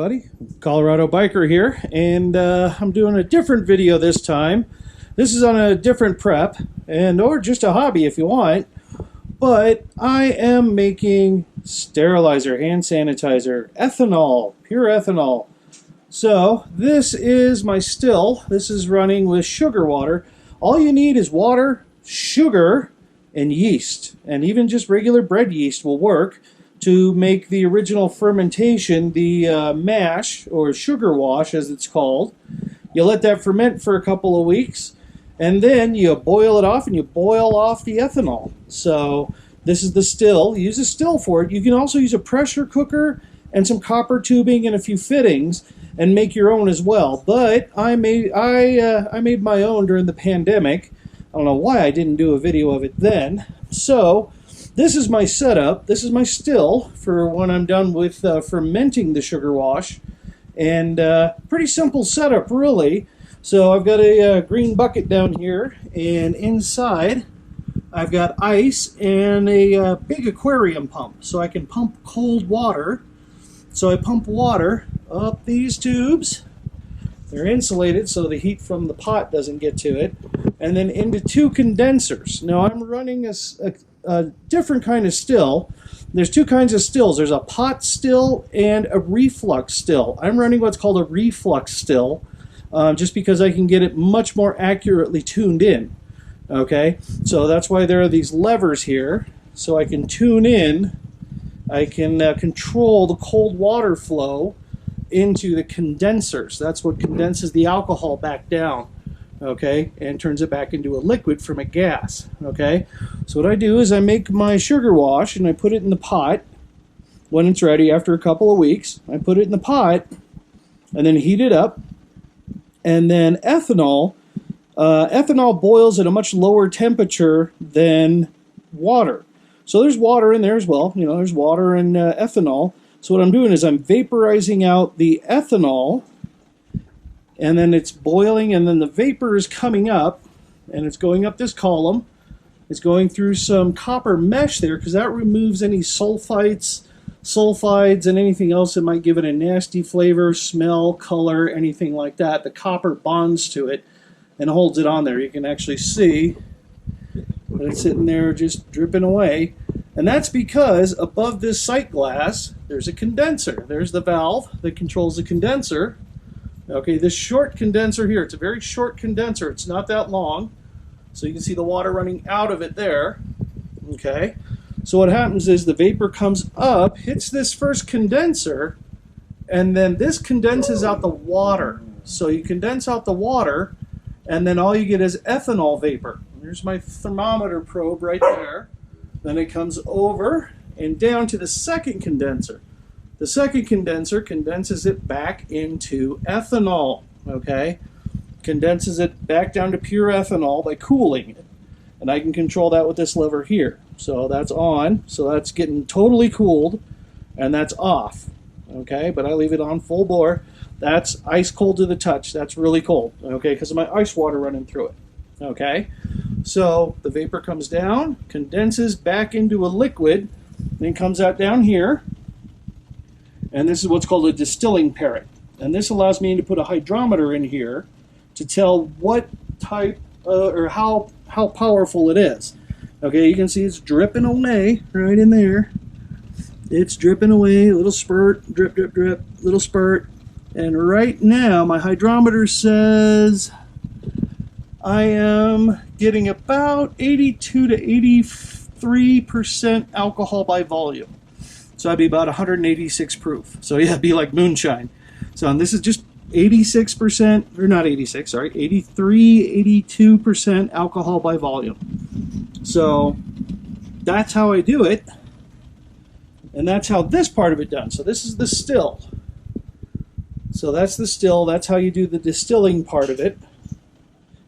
everybody. Colorado Biker here, and I'm doing a different video this time. This is on a different prep, or just a hobby if you want, but I am making sterilizer, hand sanitizer, ethanol, pure ethanol. So this is my still. This is running with sugar water. All you need is water, sugar, and yeast, and even just regular bread yeast will work to make the original fermentation, the mash, or sugar wash as it's called. You let that ferment for a couple of weeks, and then you boil it off, and you boil off the ethanol. So this is the still. Use a still for it. You can also use a pressure cooker and some copper tubing and a few fittings and make your own as well. But I made my own during the pandemic. I don't know why I didn't do a video of it then. So this is my setup. This is my still for when I'm done with fermenting the sugar wash. And pretty simple setup, really. So I've got a green bucket down here, and inside I've got ice and a big aquarium pump. So I can pump cold water. So I pump water up these tubes. They're insulated so the heat from the pot doesn't get to it. And then into two condensers. Now I'm running a different kind of still. There's two kinds of stills. There's a pot still and a reflux still. I'm running what's called a reflux still, just because I can get it much more accurately tuned in. Okay, so that's why there are these levers here, so I can tune in. I can control the cold water flow into the condensers. That's what condenses the alcohol back down. Okay, and turns it back into a liquid from a gas. Okay, so what I do is I make my sugar wash and I put it in the pot when it's ready after a couple of weeks. I put it in the pot and then heat it up, and then ethanol boils at a much lower temperature than water. So there's water in there as well. You know, there's water and ethanol. So what I'm doing is I'm vaporizing out the ethanol, and then it's boiling, and then the vapor is coming up, and it's going up this column. It's going through some copper mesh there, because that removes any sulfides, and anything else that might give it a nasty flavor, smell, color, anything like that. The copper bonds to it and holds it on there. You can actually see that it's sitting there just dripping away. And that's because above this sight glass, there's a condenser. There's the valve that controls the condenser. Okay, this short condenser here, it's a very short condenser. It's not that long. So you can see the water running out of it there. Okay, so what happens is the vapor comes up, hits this first condenser, and then this condenses out the water. So you condense out the water, and then all you get is ethanol vapor. There's my thermometer probe right there. Then it comes over and down to the second condenser. The second condenser condenses it back into ethanol, okay? Condenses it back down to pure ethanol by cooling it. And I can control that with this lever here. So that's on, so that's getting totally cooled, and that's off, okay? But I leave it on full bore. That's ice cold to the touch. That's really cold, okay, because of my ice water running through it, okay? So the vapor comes down, condenses back into a liquid, then comes out down here. And this is what's called a distilling parrot. And this allows me to put a hydrometer in here to tell what type or how powerful it is. Okay, you can see it's dripping away right in there. It's dripping away, a little spurt, drip, drip, drip, little spurt. And right now my hydrometer says I am getting about 82 to 83% alcohol by volume. So I'd be about 186 proof. So yeah, it'd be like moonshine. So and this is just 86%, or not 86, sorry, 83, 82% alcohol by volume. So that's how I do it. And that's how this part of it done. So this is the still. So that's the still. That's how you do the distilling part of it.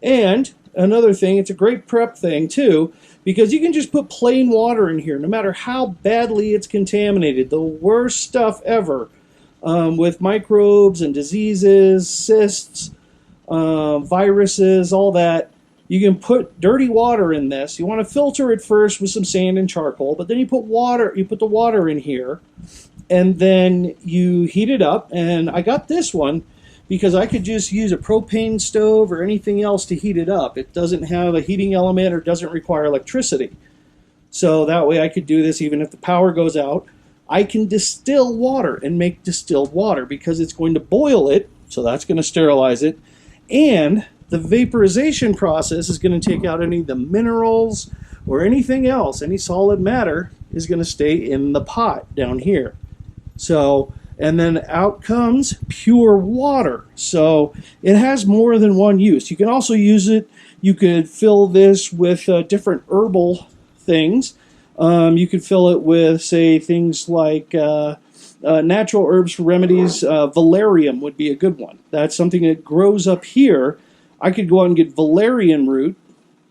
And another thing, it's a great prep thing too, because you can just put plain water in here, no matter how badly it's contaminated. The worst stuff ever, with microbes and diseases, cysts, viruses, all that. You can put dirty water in this. You want to filter it first with some sand and charcoal, but then you put water. You put the water in here, and then you heat it up. And I got this one because I could just use a propane stove or anything else to heat it up. It doesn't have a heating element or doesn't require electricity. So that way I could do this even if the power goes out. I can distill water and make distilled water because it's going to boil it, so that's going to sterilize it. And the vaporization process is going to take out any of the minerals or anything else. Any solid matter is going to stay in the pot down here. So, and then out comes pure water. So it has more than one use. You can also use it, you could fill this with different herbal things. You could fill it with, say, things like natural herbs for remedies. Valerian would be a good one. That's something that grows up here. I could go out and get valerian root,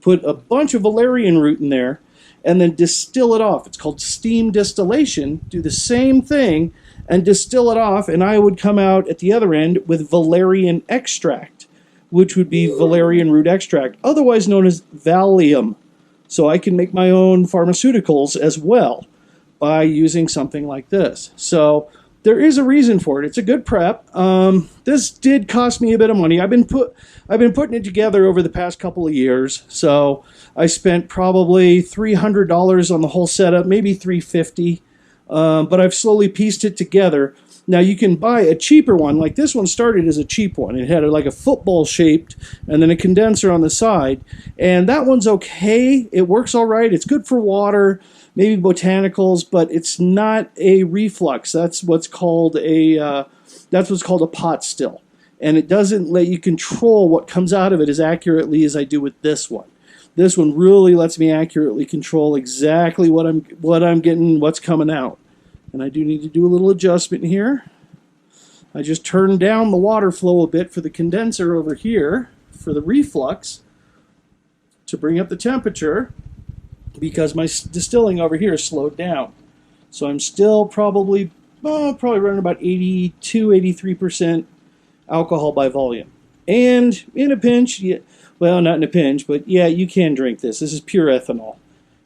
put a bunch of valerian root in there, and then distill it off. It's called steam distillation. Do the same thing and distill it off, and I would come out at the other end with valerian extract, which would be valerian root extract, otherwise known as Valium. So I can make my own pharmaceuticals as well by using something like this. So there is a reason for it. It's a good prep. This did cost me a bit of money. I've been putting it together over the past couple of years. So I spent probably $300 on the whole setup, maybe $350. But I've slowly pieced it together. Now you can buy a cheaper one. Like this one started as a cheap one. It had like a football shaped and then a condenser on the side. And that one's okay. It works all right. It's good for water, maybe botanicals, but it's not a reflux. That's what's called a pot still. And it doesn't let you control what comes out of it as accurately as I do with this one. This one really lets me accurately control exactly what I'm getting, what's coming out. And I do need to do a little adjustment here. I just turned down the water flow a bit for the condenser over here for the reflux to bring up the temperature because my distilling over here is slowed down. So I'm still probably running about 82-83% alcohol by volume. And in a pinch, well, not in a pinch, but yeah, you can drink this. This is pure ethanol.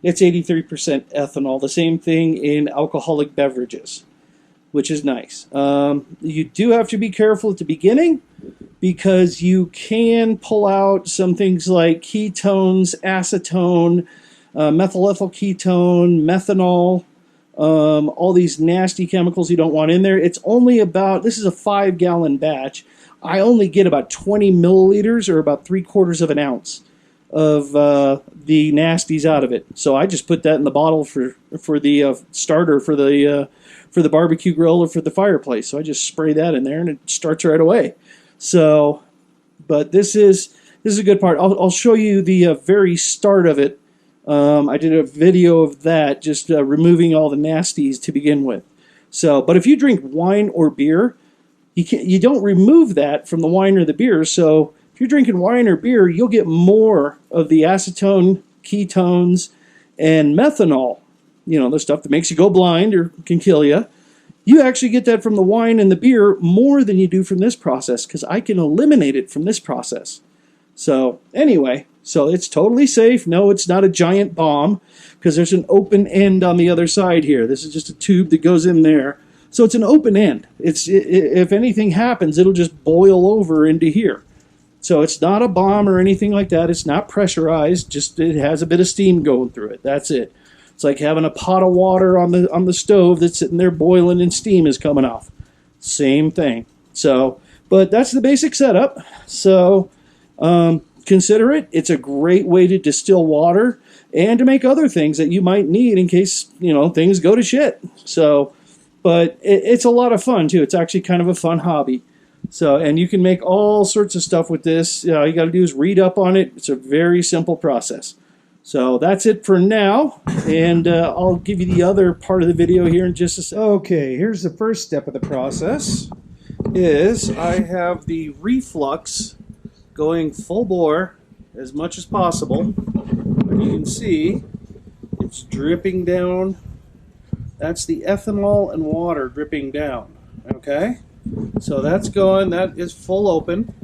It's 83% ethanol, the same thing in alcoholic beverages, which is nice. You do have to be careful at the beginning because you can pull out some things like ketones, acetone, methyl ethyl ketone, methanol, all these nasty chemicals you don't want in there. It's only about, this is a 5-gallon batch. I only get about 20 milliliters or about 3/4 of an ounce of the nasties out of it. So I just put that in the bottle for the starter for the barbecue grill or for the fireplace. So I just spray that in there and it starts right away. So, but this is a good part. I'll show you the very start of it. I did a video of that, just removing all the nasties to begin with. So, but if you drink wine or beer, you don't remove that from the wine or the beer. So if you're drinking wine or beer, you'll get more of the acetone, ketones, and methanol, the stuff that makes you go blind or can kill you. You actually get that from the wine and the beer more than you do from this process because I can eliminate it from this process. So anyway, so it's totally safe. No, it's not a giant bomb because there's an open end on the other side here. This is just a tube that goes in there. So it's an open end. If anything happens, it'll just boil over into here. So it's not a bomb or anything like that. It's not pressurized. Just it has a bit of steam going through it. That's it. It's like having a pot of water on the stove that's sitting there boiling and steam is coming off. Same thing. So, but that's the basic setup. So consider it. It's a great way to distill water and to make other things that you might need in case things go to shit. So. But it's a lot of fun, too. It's actually kind of a fun hobby. So, and you can make all sorts of stuff with this. All you got to do is read up on it. It's a very simple process. So that's it for now. And I'll give you the other part of the video here in just a second. Okay, here's the first step of the process. Is I have the reflux going full bore as much as possible. And you can see it's dripping down. That's the ethanol and water dripping down, okay? So that's going, that is full open.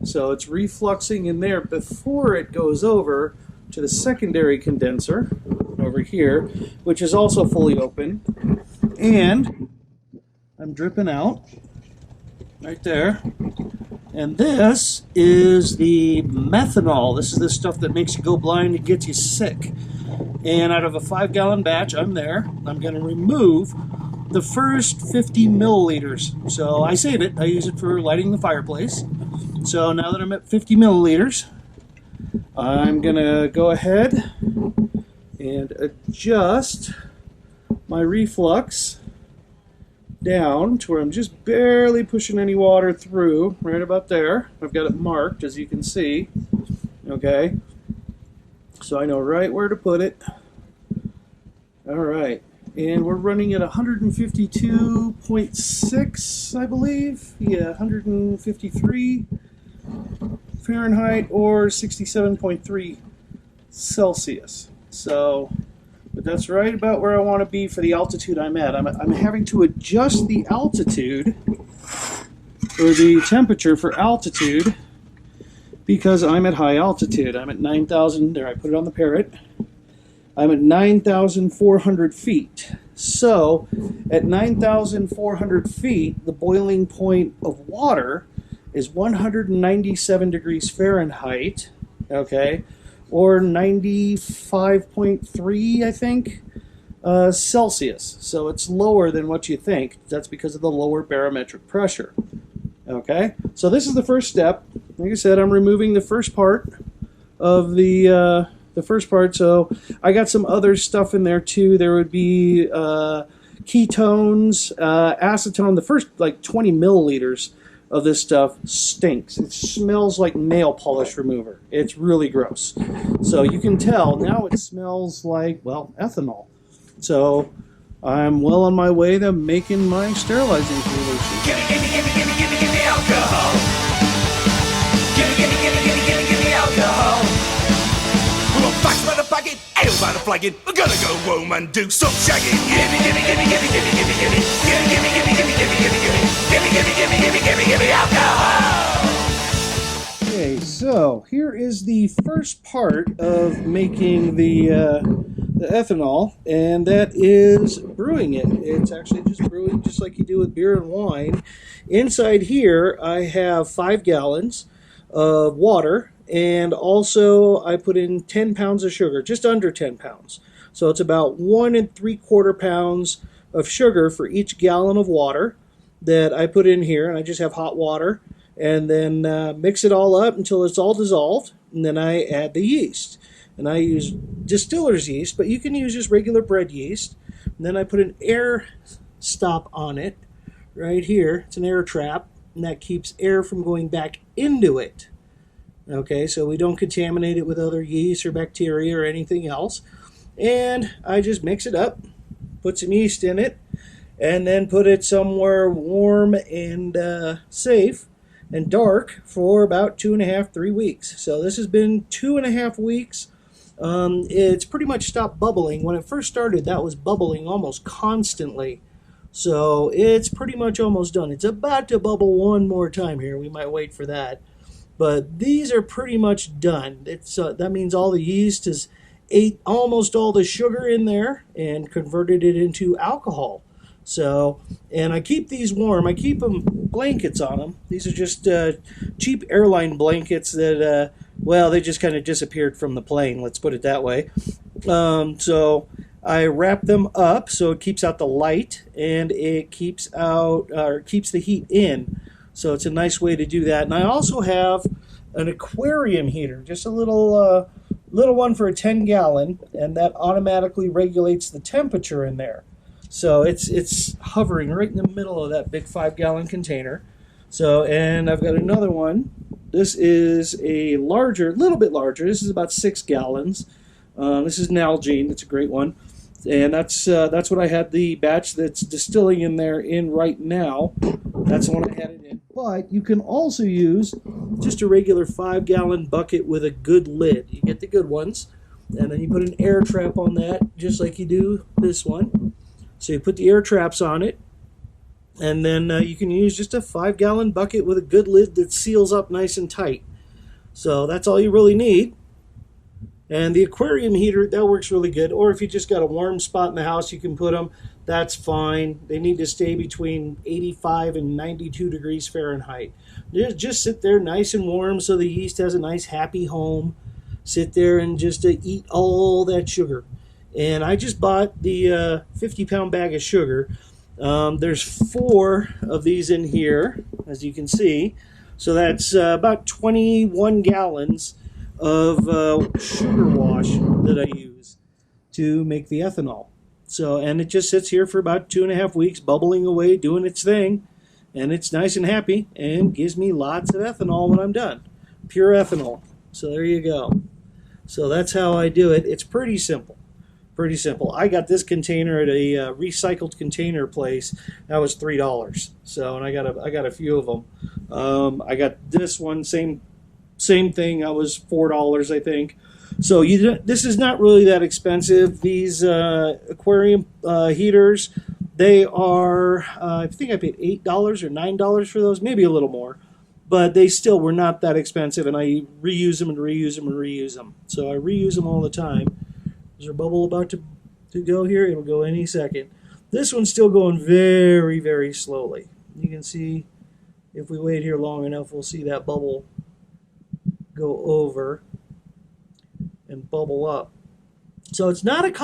So it's refluxing in there before it goes over to the secondary condenser over here, which is also fully open. And I'm dripping out right there. And this is the methanol. This is the stuff that makes you go blind and gets you sick. And out of a 5-gallon batch, I'm going to remove the first 50 milliliters. So I save it. I use it for lighting the fireplace. So now that I'm at 50 milliliters, I'm going to go ahead and adjust my reflux down to where I'm just barely pushing any water through, right about there. I've got it marked, as you can see. Okay, so I know right where to put it. All right, and we're running at 152.6, I believe. Yeah, 153 Fahrenheit or 67.3 Celsius. So, but that's right about where I want to be for the altitude I'm at. I'm having to adjust the altitude, or the temperature for altitude, because I'm at high altitude. I'm at 9,000, there I put it on the parrot. I'm at 9,400 feet. So, at 9,400 feet, the boiling point of water is 197 degrees Fahrenheit, okay, or 95.3, I think, Celsius. So it's lower than what you think. That's because of the lower barometric pressure. Okay, so this is the first step. Like I said, I'm removing the first part of the first part. So I got some other stuff in there too. There would be ketones, acetone. The first like 20 milliliters of this stuff stinks. It smells like nail polish remover. It's really gross. So you can tell now it smells like, well, ethanol. So I'm well on my way to making my sterilizing solution. Gimme alcohol. Gimme alcohol. We're on facts by the packet, ale by the flagging. We're gonna go home and do some shagging. Gimme alcohol. Okay, so here is the first part of making the ethanol, and that is brewing it. It's actually just brewing just like you do with beer and wine. Inside here, I have 5 gallons of water, and also I put in 10 pounds of sugar, just under 10 pounds. So it's about 1 3/4 pounds of sugar for each gallon of water that I put in here, and I just have hot water, and then mix it all up until it's all dissolved, and then I add the yeast. And I use distiller's yeast, but you can use just regular bread yeast. And then I put an air stop on it right here. It's an air trap, and that keeps air from going back into it. Okay, so we don't contaminate it with other yeast or bacteria or anything else. And I just mix it up, put some yeast in it, and then put it somewhere warm and safe and dark for about 2.5, 3 weeks. So this has been 2.5 weeks. It's pretty much stopped bubbling. When it first started, that was bubbling almost constantly. So it's pretty much almost done. It's about to bubble one more time here. We might wait for that. But these are pretty much done. It's that means all the yeast has ate almost all the sugar in there and converted it into alcohol. So, and I keep these warm. I keep them blankets on them. These are just cheap airline blankets that, well, they just kind of disappeared from the plane. Let's put it that way. So I wrap them up so it keeps out the light and it keeps out or keeps the heat in. So it's a nice way to do that. And I also have an aquarium heater, just a little one for a 10-gallon, and that automatically regulates the temperature in there. So it's hovering right in the middle of that big 5-gallon container. So, and I've got another one. This is a little bit larger. This is about 6 gallons. This is Nalgene. It's a great one. And that's what I had the batch that's distilling in there in right now. That's the one I had it in. But you can also use just a regular 5-gallon bucket with a good lid. You get the good ones. And then you put an air trap on that, just like you do this one. So you put the air traps on it, and then you can use just a 5-gallon bucket with a good lid that seals up nice and tight. So that's all you really need. And the aquarium heater, that works really good. Or if you just got a warm spot in the house, you can put them. That's fine. They need to stay between 85 and 92 degrees Fahrenheit. Just sit there nice and warm so the yeast has a nice happy home. Sit there and just eat all that sugar. And I just bought the 50-pound bag of sugar. There's 4 of these in here, as you can see. So that's about 21 gallons of sugar wash that I use to make the ethanol. So, and it just sits here for about 2.5 weeks, bubbling away, doing its thing, and it's nice and happy, and gives me lots of ethanol when I'm done. Pure ethanol. So there you go. So that's how I do it. It's pretty simple. Pretty simple. I got this container at a recycled container place. That was $3. So, and I got a few of them. I got this one, same thing. That was $4, I think. So this is not really that expensive. These aquarium heaters, they are, I think I paid $8 or $9 for those, maybe a little more. But they still were not that expensive, and I reuse them and reuse them and reuse them. So I reuse them all the time. Is there a bubble about to go here? It'll go any second. This one's still going very, very slowly. You can see, if we wait here long enough, we'll see that bubble go over and bubble up. So it's not that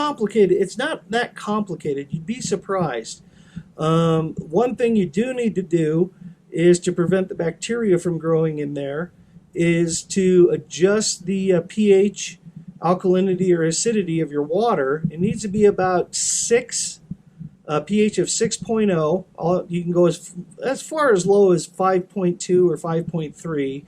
complicated. You'd be surprised. One thing you do need to do is to prevent the bacteria from growing in there is to adjust the pH, alkalinity or acidity of your water. It needs to be about 6, pH of 6.0. You can go as far as low as 5.2 or 5.3.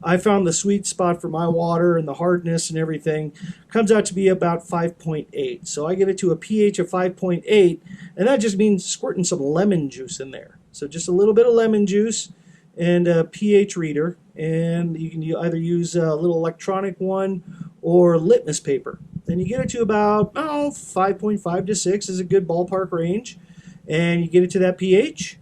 I found the sweet spot for my water and the hardness and everything comes out to be about 5.8. So I get it to a pH of 5.8, and that just means squirting some lemon juice in there. So just a little bit of lemon juice and a pH reader, and you can either use a little electronic one or litmus paper. Then you get it to about 5.5 to 6 is a good ballpark range, and you get it to that pH.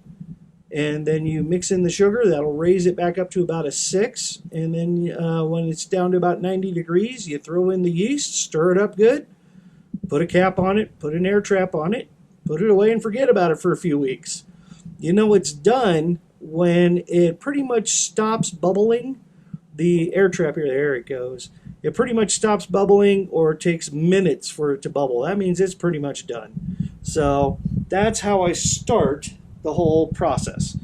And then you mix in the sugar. That'll raise it back up to about a 6. And then when it's down to about 90 degrees, you throw in the yeast, stir it up good, put a cap on it, put an air trap on it, put it away and forget about it for a few weeks. You know it's done when it pretty much stops bubbling. The air trap here, there it goes. It pretty much stops bubbling, or it takes minutes for it to bubble. That means it's pretty much done. So that's how I start the whole process,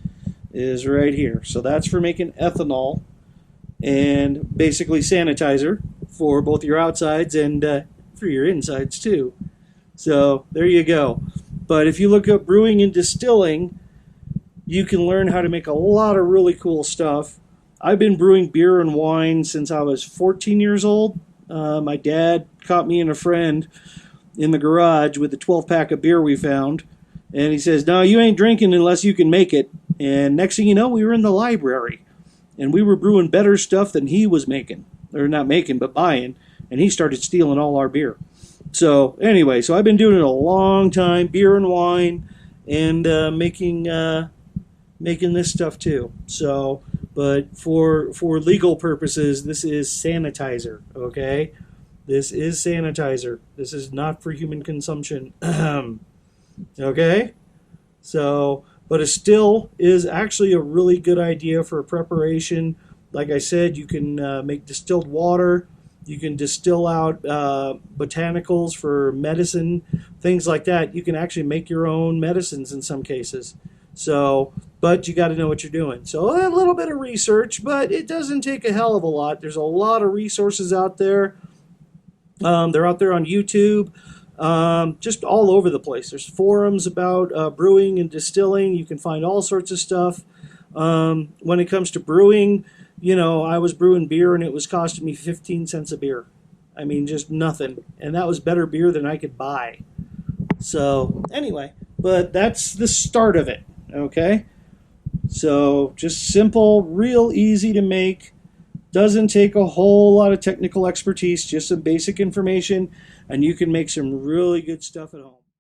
is right here. So that's for making ethanol and basically sanitizer for both your outsides and for your insides too. So there you go. But if you look up brewing and distilling, you can learn how to make a lot of really cool stuff. I've been brewing beer and wine since I was 14 years old. My dad caught me and a friend in the garage with the 12-pack of beer we found. And he says, no, you ain't drinking unless you can make it. And next thing you know, we were in the library. And we were brewing better stuff than he was making. Or not making, but buying. And he started stealing all our beer. So anyway, so I've been doing it a long time, beer and wine, and making this stuff too. So, but for legal purposes, this is sanitizer, okay? This is sanitizer. This is not for human consumption. Okay? So, but a still is actually a really good idea for preparation. Like I said, you can make distilled water. You can distill out botanicals for medicine, things like that. You can actually make your own medicines in some cases. So, but you got to know what you're doing. So a little bit of research, but it doesn't take a hell of a lot. There's a lot of resources out there. They're out there on YouTube. Just all over the place. There's forums about brewing and distilling. You can find all sorts of stuff. When it comes to brewing, you know, I was brewing beer and it was costing me 15 cents a beer. I mean, just nothing. And that was better beer than I could buy. So anyway, but that's the start of it, okay? So just simple, real easy to make. Doesn't take a whole lot of technical expertise, just some basic information, and you can make some really good stuff at home.